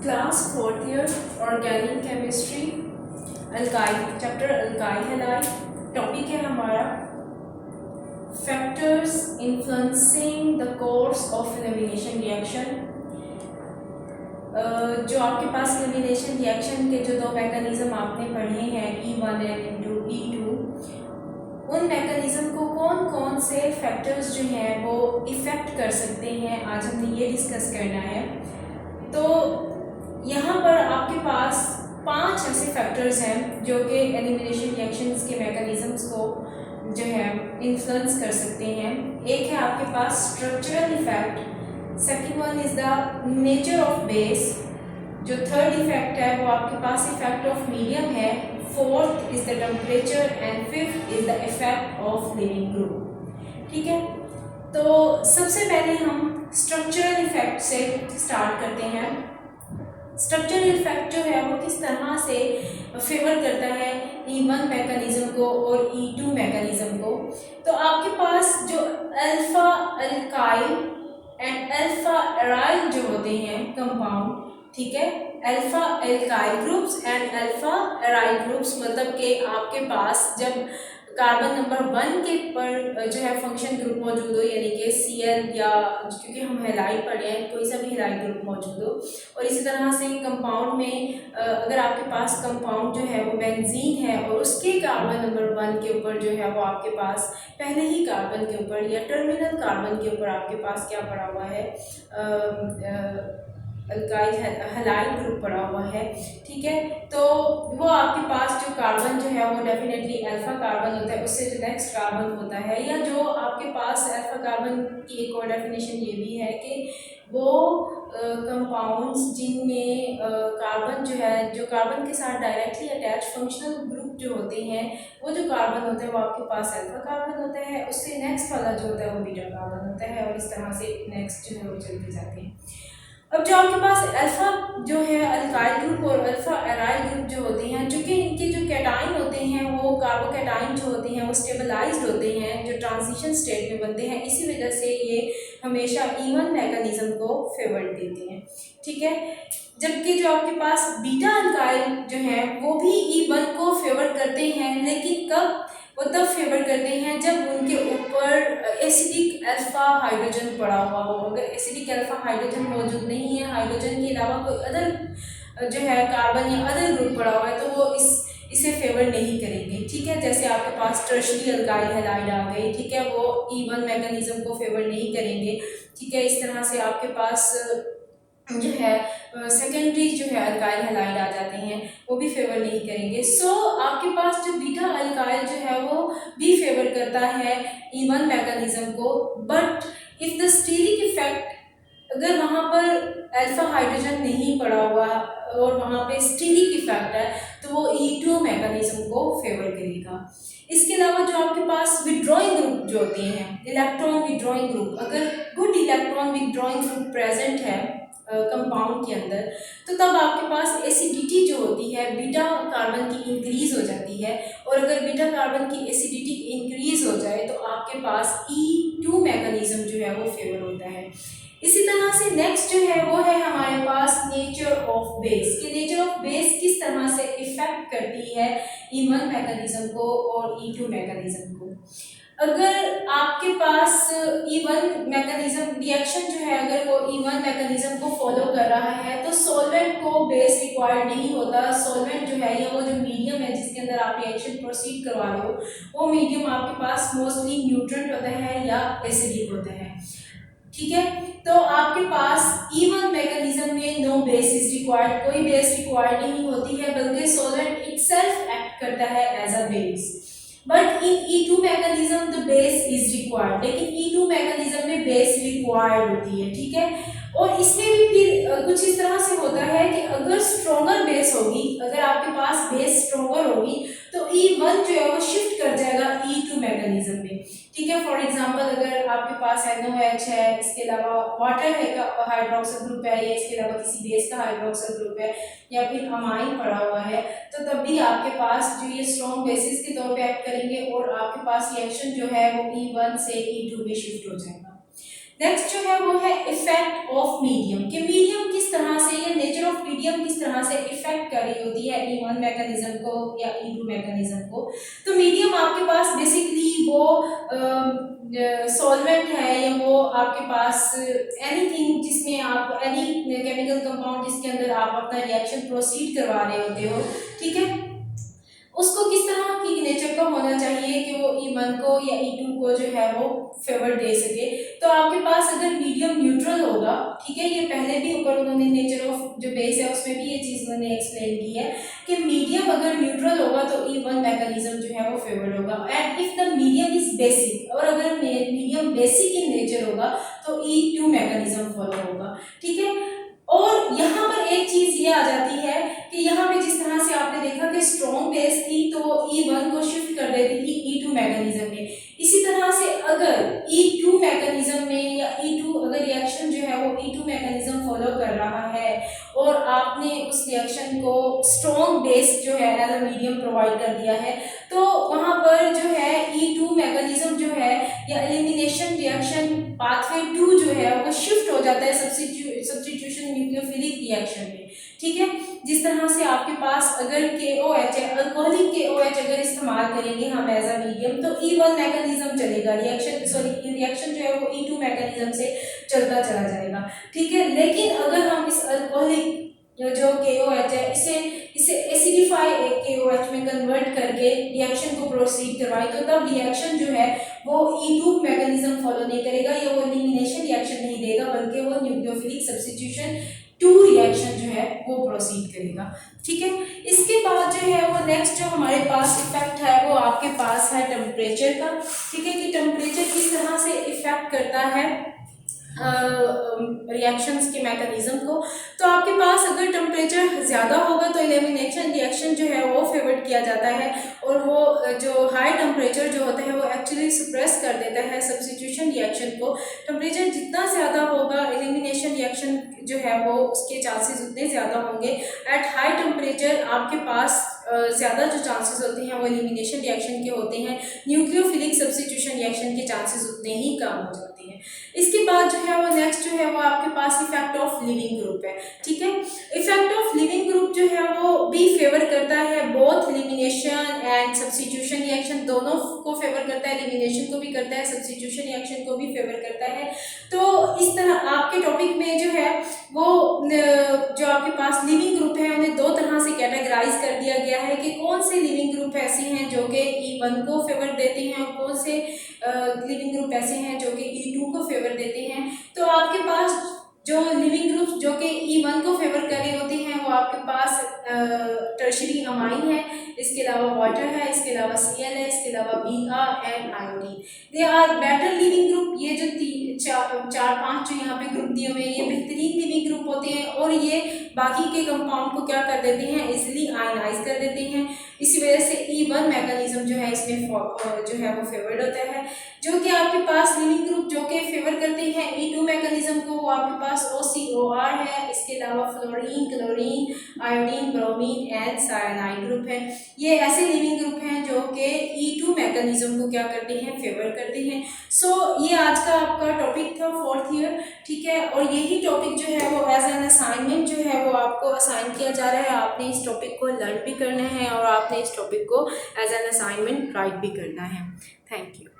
Class fourth year organic chemistry alkyl chapter alkyl halide. Topic है हमारा factors influencing the course of elimination reaction. जो आपके पास elimination reaction के जो दो मैकेनिज्म आपने पढ़े हैं E1 एंड E2, उन मैकेनिज्म को कौन कौन से फैक्टर्स जो हैं वो इफ़ेक्ट कर सकते हैं, आज हमने ये डिस्कस करना है। तो यहाँ पर आपके पास 5 ऐसे फैक्टर्स हैं जो कि एलिमिनेशन रिएक्शंस के मैकेनिज्म्स को जो है इन्फ्लुएंस कर सकते हैं। एक है आपके पास structural effect, second one is the nature of base, जो थर्ड इफेक्ट है वो आपके पास इफेक्ट ऑफ मीडियम है, fourth is the temperature and fifth is the effect of living group. ठीक है, तो सबसे पहले हम स्ट्रक्चरल इफेक्ट से स्टार्ट करते हैं। स्ट्रक्चरल इफेक्ट जो है वो किस तरह से फेवर करता है E1 मैकेनिज्म को और E2 मैकेनिज्म को। तो आपके पास जो alpha alkyl and alpha aryl जो होते हैं कंपाउंड, ठीक है, alpha alkyl groups and alpha aryl groups, मतलब कि आपके पास जब कार्बन नंबर 1 के पर जो है फंक्शन ग्रुप मौजूद हो, यानी कि Cl, या क्योंकि हम हेलाइड पढ़े हैं कोई सा भी हेलाइड ग्रुप मौजूद हो, और इसी तरह से कंपाउंड में अगर आपके पास कंपाउंड जो है वो बेंजीन है और उसके कार्बन नंबर 1 के ऊपर जो है वो आपके पास पहले ही कार्बन के ऊपर या टर्मिनल कार्बन के ऊपर आपके पास क्या पड़ा हुआ है, अल्काइल हैलाइड ग्रुप पड़ा हुआ है। ठीक है, तो वो आपके पास जो कार्बन जो है वो डेफिनेटली अल्फा कार्बन होता है, उससे जो नेक्स्ट कार्बन होता है, या जो आपके पास अल्फा कार्बन की एक और डेफिनेशन ये भी है कि वो कंपाउंड्स जिनमें कार्बन जो है, जो कार्बन के साथ डायरेक्टली अटैच फंक्शनल ग्रुप जो होते हैं, वो जो कार्बन होता है वो आपके पास अल्फा कार्बन होता है, उससे नेक्स्ट वाला जो होता है वो बीटा कार्बन होता है, और इस तरह से नेक्स्ट जो है वो चलते जाते हैं। अब जो आपके पास अल्फा जो है अल्काइल ग्रुप और अल्फा एराइल ग्रुप जो होते हैं, जो कि इनके जो कैटाइन होते हैं वो कार्बोकैटाइन जो होते हैं वो स्टेबलाइज्ड होते हैं, जो ट्रांजिशन स्टेट में बनते हैं, इसी वजह से ये हमेशा E1 मैकेनिज्म को फेवर देते हैं। ठीक है, जबकि जो आपके पास बीटा अल्काइल जो है वो भी E1 को फेवर करते हैं, लेकिन कब वो तब फेवर करते हैं जब उनके ऊपर एसिडिक अल्फा हाइड्रोजन पड़ा हुआ हो। अगर एसिडिक अल्फा हाइड्रोजन मौजूद नहीं है, हाइड्रोजन के अलावा कोई अदर जो है कार्बन या अदर ग्रुप पड़ा हुआ है, तो वो इसे फेवर नहीं करेंगे। ठीक है, जैसे आपके पास टर्शरी अल्काइल हैलाइड आ गई, ठीक है, वो E1 मैकेनिज्म को फेवर नहीं करेंगे। ठीक है, इस तरह से आपके पास जो है सेकेंडरी जो है अल्काइल हैलाइड आ जाते हैं, वो भी फेवर नहीं करेंगे। सो आपके पास जो बीटा अल्काइल जो है वो भी फेवर करता है E1 मैकेनिज्म को, but if the steric effect, अगर वहाँ पर अल्फा हाइड्रोजन नहीं पड़ा हुआ और वहाँ पे स्टीरिक इफेक्ट है, तो वो E2 मैकेनिज्म को फेवर करेगा। इसके अलावा जो आपके पास विड्रॉइंग ग्रुप जो होते हैं, इलेक्ट्रॉन विड्रॉइंग ग्रुप, अगर good electron withdrawing group present है कंपाउंड के अंदर, तो तब आपके पास एसिडिटी जो होती है बीटा कार्बन की इंक्रीज हो जाती है, और अगर बीटा कार्बन की एसिडिटी इंक्रीज हो जाए तो आपके पास E2 मैकेनिज्म जो है वो फेवर होता है। इसी तरह से नेक्स्ट जो है वो है हमारे पास नेचर ऑफ बेस, कि नेचर ऑफ बेस किस तरह से इफेक्ट करती है E1 मैकेनिज्म को और E2 मैकेनिज्म को। अगर आपके पास E1 मैकेनिज्म रिएक्शन जो है अगर वो E1 मैकेनिज्म को फॉलो कर रहा है, तो सॉल्वेंट को बेस रिक्वायर्ड नहीं होता। सॉल्वेंट जो है या वो जो मीडियम है जिसके अंदर आप रिएक्शन प्रोसीड करवा रहे हो, वो मीडियम आपके पास मोस्टली न्यूट्रेंट होता है या एसिडिक होता है। ठीक है, तो आपके पास E1 मैकेनिज्म में नो बेस इज रिक्वायर्ड, कोई बेस रिक्वायर्ड नहीं होती है, बल्कि सॉल्वेंट इटसेल्फ एक्ट करता है as a base. But in E2 mechanism the base is required, लेकिन E2 मैकेनिज्म में बेस रिक्वायर्ड होती है। ठीक है, और इसमें भी फिर कुछ इस तरह से होता है कि अगर स्ट्रॉन्गर बेस होगी, अगर आपके पास बेस स्ट्रॉन्गर होगी, तो E1 जो है वो शिफ्ट कर जाएगा E2 मैकेनिज्म में। ठीक है, फॉर एग्जांपल अगर आपके पास NOH है, इसके अलावा वाटर है का हाइड्रोक्सिल ग्रुप है, या इसके अलावा किसी बेस का हाइड्रोक्सिल ग्रुप है, या फिर अमाइन पड़ा हुआ है, तो तब भी आपके पास जो ये स्ट्रॉन्ग बेसिस के तौर पे एक्ट करेंगे और आपके पास रिएक्शन जो है वो E1 से E2 में शिफ्ट हो जाएगा। नेक्स्ट जो है वो है इफेक्ट ऑफ मीडियम, कि मीडियम किस तरह से, ये नेचर ऑफ मीडियम मीडियम किस तरह से इफेक्ट कर रही होती है E1 मैकेनिज्म को या E2 मैकेनिज्म को। तो मीडियम आपके पास बेसिकली वो सॉल्वेंट है या वो आपके पास एनीथिंग जिसमें आप एनी केमिकल कंपाउंड जिसके अंदर आप अपना रिएक्शन प्रोसीड करवा रहे होते हो, ठीक है, उसको किस तरह की नेचर का होना चाहिए कि वो E1 को या E2 को जो है वो फेवर दे सके। तो आपके पास अगर मीडियम न्यूट्रल होगा, ठीक है, ये पहले भी ऊपर उन्होंने नेचर ऑफ जो बेस है उसमें भी ये चीज़ उन्होंने एक्सप्लेन की है कि मीडियम अगर न्यूट्रल होगा तो E1 मैकेनिज्म जो है वो फेवर्ड होगा। And if the medium is basic, और अगर मीडियम बेसिक इन नेचर होगा तो E2 मैकेनिज्म फॉलो होगा, ठीक है। और यहाँ पर एक चीज ये आ जाती है कि यहाँ पे जिस तरह से आपने देखा कि स्ट्रॉन्ग बेस थी तो वो E1 को शिफ्ट कर देती थी E2 मैकेनिज्म में। इसी तरह से अगर E2 मैकेनिज्म में या E2 अगर रिएक्शन जो है वो E2 मैकेनिज्म फॉलो कर रहा है और आपने उस रिएक्शन को स्ट्रॉन्ग बेस जो है एज अ मीडियम प्रोवाइड कर दिया है, तो वहाँ पर जो है E2 मैकेनिज्म जो है या एलिमिनेशन रिएक्शन पाथवे 2 जो है वो शिफ्ट हो जाता है सब्स्टिट्यूशन न्यूक्लियोफिलिक रिएक्शन में, ठीक है। जिस तरह से आपके पास अगर KOH है, अल्कोहलिक KOH अगर इस्तेमाल करेंगे हम एज अ मीडियम तो E1 मैकेनिज्म चलेगा, रिएक्शन जो है वो E2 मैकेनिज्म से चलता चला जाएगा, ठीक है। लेकिन अगर हम इस अल्कोहलिक जो KOH है इसे एसिडिफाई KOH में कन्वर्ट करके रिएक्शन को प्रोसीड करवाएं तो तब रिएक्शन जो है वो E2 मैकेनिज्म फॉलो नहीं करेगा या वो एलिमिनेशन रिएक्शन नहीं देगा, बल्कि वो न्यूक्लियोफिलिक सब्स्टिट्यूशन 2 रिएक्शन जो है वो प्रोसीड करेगा, ठीक है। इसके बाद जो है वो नेक्स्ट जो हमारे पास इफेक्ट है वो आपके पास है टेम्परेचर का, ठीक है, कि टेम्परेचर किस तरह से इफेक्ट करता है रिएक्शंस के मैकेनिज्म को। तो आपके पास अगर टेम्परेचर ज़्यादा होगा तो एलिमिनेशन रिएक्शन जो है वो फेवर्ड किया जाता है, और वो जो हाई टेम्परेचर जो होता है वो एक्चुअली सप्रेस कर देता है सब्स्टिट्यूशन रिएक्शन को। टेम्परेचर जितना ज़्यादा होगा एलिमिनेशन रिएक्शन जो है वो उसके चांसेस उतने ज़्यादा होंगे। एट हाई टेम्परेचर आपके पास ज़्यादा जो चांसेस होते हैं वो एलिमिनेशन रिएक्शन के होते हैं, न्यूक्लियोफिलिक सब्स्टिट्यूशन रिएक्शन के चांसेस उतने ही कम हो जाते हैं। इसके बाद जो है वो नेक्स्ट जो है वो आपके पास इफेक्ट ऑफ लिविंग ग्रुप है, ठीक है। इफेक्ट ऑफ लिविंग ग्रुप जो है वो भी फेवर करता है both elimination and substitution reaction, दोनों को फेवर करता है, एलिमिनेशन को भी करता है, सब्स्टिट्यूशन रिएक्शन को भी फेवर करता है। तो इस तरह आपके टॉपिक में जो है वो जो आपके पास लिविंग ग्रुप है उन्हें दो तरह से कैटेगराइज कर दिया गया है कि कौन से लिविंग ग्रुप ऐसे हैं जो कि E1 को फेवर देते हैं और कौन से लिविंग ग्रुप ऐसे हैं जो कि E2 को फेवर देते हैं। तो आपके पास जो लिविंग ग्रुप जो कि E1 को फेवर कर रहे होते हैं वो आपके पास टर्शरी अमाइन है, इसके अलावा वाटर है, इसके अलावा Cl है, इसके अलावा Br and iodine. They are better living group. ये जो चार पांच जो यहाँ पे ग्रुप दिए हुए हैं ये बेहतरीन लिविंग ग्रुप होते हैं और ये बाकी के कंपाउंड को क्या कर देते हैं, इजिली आयनाइज कर देते हैं। इसी वजह से E1 मैकेनिज्म जो है इसमें जो है वो फेवर्ड होता है। जो कि आपके पास लिविंग ग्रुप जो कि फेवर करते हैं E2 मैकेनिज्म को वो आपके पास OCOR है, इसके अलावा fluorine, chlorine, iodine, bromine and cyanide group है। ये ऐसे लिविंग ग्रुप हैं जो कि E2 मैकेनिज्म को क्या करते हैं, फेवर करते हैं। सो ये आज का आपका टॉपिक था 4th ईयर, ठीक है। और यही टॉपिक जो है वो एज एन असाइनमेंट जो है वो आपको असाइन किया जा रहा है। आपने इस टॉपिक को लर्न भी करना है और आपने इस टॉपिक को एज एन असाइनमेंट राइट भी करना है। Thank you.